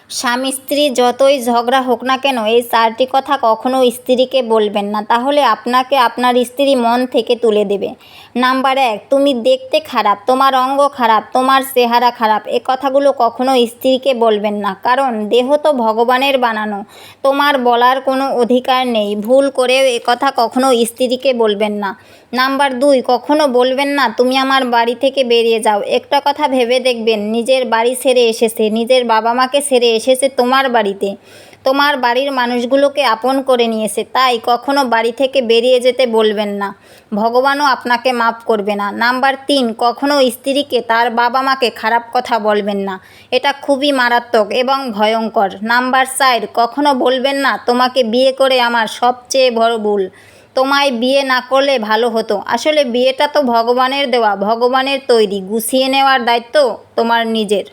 স্বামী স্ত্রী যতই ঝগড়া হোক না কেন এই 4টি কথা কখনো স্ত্রীকে বলবেন না, তাহলে আপনাকে আপনার স্ত্রী মন থেকে তুলে দেবে। নাম্বার 1, তুমি দেখতে খারাপ, তোমার অঙ্গ খারাপ, তোমার চেহারা খারাপ, এ কথাগুলো কখনো স্ত্রীকে বলবেন না, কারণ দেহ তো ভগবানের বানানো, তোমার বলার কোনো অধিকার নেই। ভুল করেও এ কথা কখনো স্ত্রীকে বলবেন না। নাম্বার 2, কখনো বলবেন না তুমি আমার বাড়ি থেকে বেরিয়ে যাও। একটা কথা ভেবে দেখবেন, নিজের বাড়ি ছেড়ে এসেছে, নিজের বাবা মাকে ছেড়ে এসেছে তোমার বাড়িতে, তোমার বাড়ির মানুষগুলোকে আপন করে নিয়েছে, তাই কখনো বাড়ি থেকে বেরিয়ে যেতে বলবেন না, ভগবানও আপনাকে মাফ করবে না। নাম্বার 3, কখনো স্ত্রীকে তার বাবা মাকে খারাপ কথা বলবেন না, এটা খুবই মারাত্মক এবং ভয়ঙ্কর। নাম্বার 4, কখনো বলবেন না তোমাকে বিয়ে করে আমার সবচেয়ে বড় ভুল, তোমায় বিয়ে না করলে ভালো হতো। আসলে বিয়েটা তো ভগবানের দেওয়া, ভগবানের তৈরি, গুছিয়ে নেওয়ার দায়িত্ব তোমার নিজের।